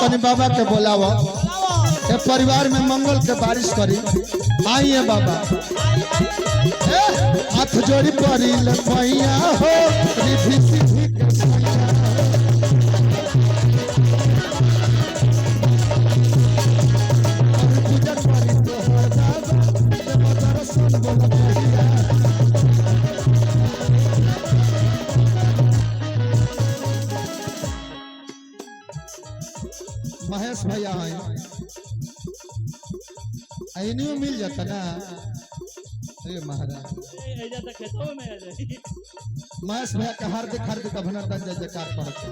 तनी बाबा के बोलावा ए परिवार में मंगल के बारिश करी आइए बाबा हाथ जोड़ी पड़ी लखैया हो रिधि सिद्धि के सैया और पूजा करी तोहर बाबा देव दर्शन बोल कहिया महेश भैया हैं इन्हीं मिल जाता ना ये महाराज महेश भैया का हार्दिक हार्दिक अभिनंदन जय जयकार पड़ता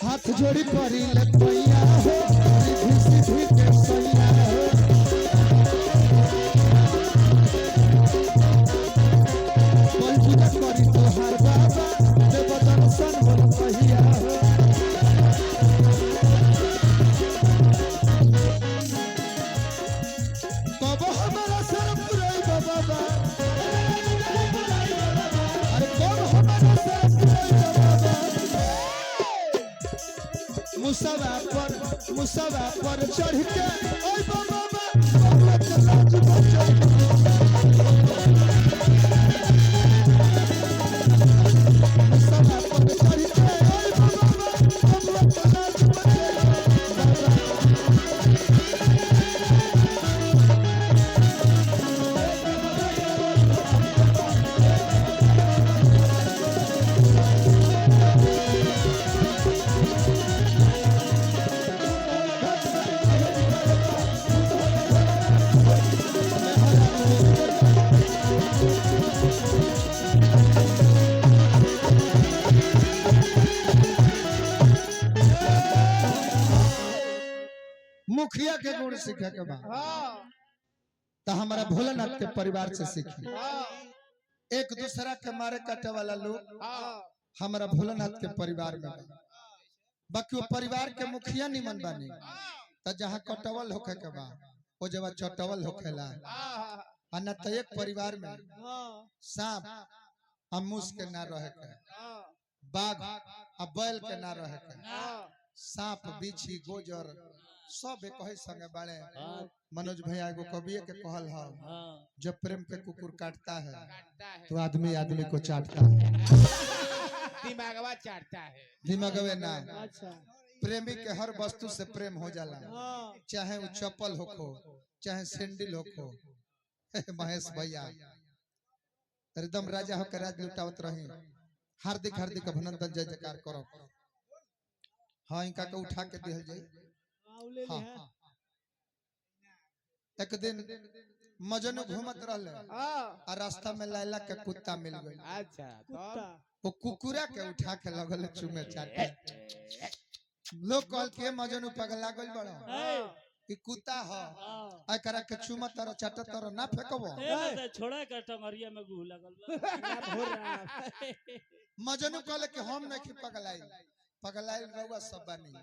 हाथ जोड़ी पड़ी लखैया हो रिधि सिद्धि के सैया हो बोल पूजा करी तोहार बाबा देव दर्शन बोल कहिया हो मुसवा पर चढ़ के ओए बाबा बाबा चला मुसवा पर चढ़ के ओए बाबा बाबा चला मुखिया के गुण सीखे के बाद तो हमारा भोलेनाथ के परिवार से सीखी एक दूसरा के मारे काटे वाला लोग हमारा भोलेनाथ के परिवार में बाकी वो परिवार के मुखिया निमन बानी तो जहाँ कटवल होखे के बाद वो जब चटवल होखेला न तो एक परिवार में सांप आ मूस के ना रहे के बाघ आ बैल के ना रहे के सांप बिच्छी गोजर सब एक ही संगे बाड़े मनोज भैया को कविये के कहल है जब प्रेम के कुकुर काटता है तो आदमी आदमी को चाटता है दिमागवा चाटता है दिमागवे ना प्रेमी के हर वस्तु से प्रेम हो जाला चाहे वो चप्पल होखो चाहे सैंडल होखो महेश भैया एकदम राजा होकर राज लुटावत रही हार्दिक हार्दिक अभिनंदन जय जयकार करो हाँ इनका को उठा के दिहल जाए हाँ एक दिन मजनू घूमत रहले और रास्ता में लैला के कुत्ता मिल गई अच्छा वो कुकुरा के उठा के लगल चुमे चाटे लोग कहल के मजनू पगला गइल बड़ा ई कुत्ता ह एकरा के चुमा तर चाटे तर ना फेकबो छोड़ा के टंगरिया में गु लगल मजनू कहले कि हम नहीं पगलाई रउआ सब बानी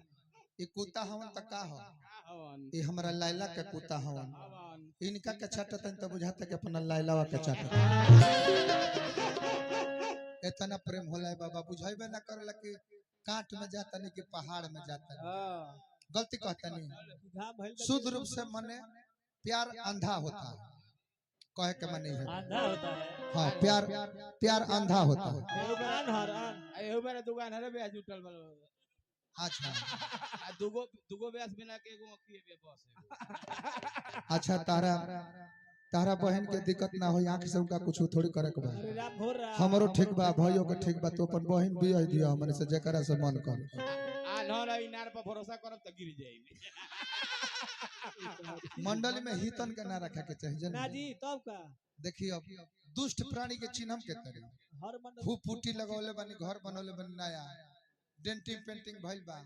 ये कुत्ता हवन त का हो ये हमरा लैला के कुत्ता हवन इनका के चाटत त बुझाता के अपना लैलावा के चाटत इतना प्रेम होला है बाबा बुझाइबे ना करला कि काट में जाता नहीं कि पहाड़ में जाता गलती कहता नहीं शुद्ध रूप से मने प्यार अंधा होता है कहे के मने है अंधा होता है हां प्यार अंधा होता है एहो मेरा दुकान है बे जुटल वाला अच्छा दुगो व्यास बिना के एगो अखिए बे बस अच्छा तारा बहन के दिक्कत ना हो आंख से उनका कुछ थोड़ी करे के बा हमरो ठीक बा भाइयों के ठीक बा तो अपन बहन भी है दियो हमने से जेकरा से मन कर आ न इनार पर भरोसा करब त गिर जाई मंडली में हितन के ना रखे के चाहिए ना जी तब का देखिए अब दुष्ट प्राणी के चिन्हम के तरह हर मंडल खूब पुट्टी लगौले बनी घर बनौले बनी नया डेंटिंग पेंटिंग भइल बा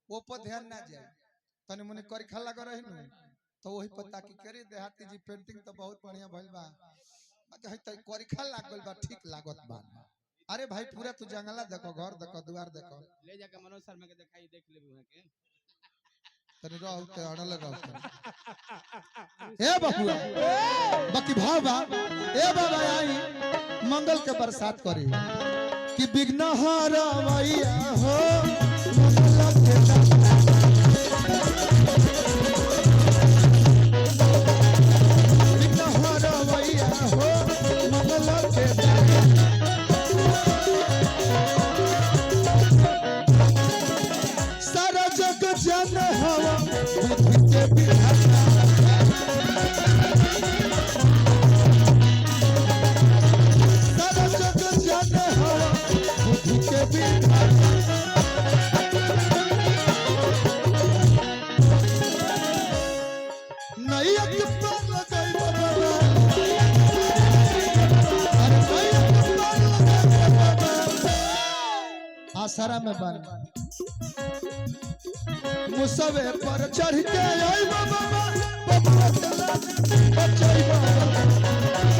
वो पर ध्यान ना जाए तने मुने करखा लग रही न तो वही पता की करे देहाती जी पेंटिंग तो बहुत बढ़िया भइल बा है त करखा लागल बा ठीक लागत बा अरे भाई पूरा तू जंगला देखो घर देखो द्वार देखो ले जाके मनोज शर्मा के दिखाई देख लेबू है के तने रहो ते अड़ल रहो ए बकुआ बाकी भाव बा ए बाबा आई मंगल के बरसात करी कि विघ्न हरवैया हो मंगल के के विधाता सारा जग जाने हो बुद्धि के विधाता नैया के पार लगाई बाबा अरे नैया के पार लगाई बाबा आसरा में बन मुसवे पर चढ़ के आई बाबा बाबा चला बचाई बाबा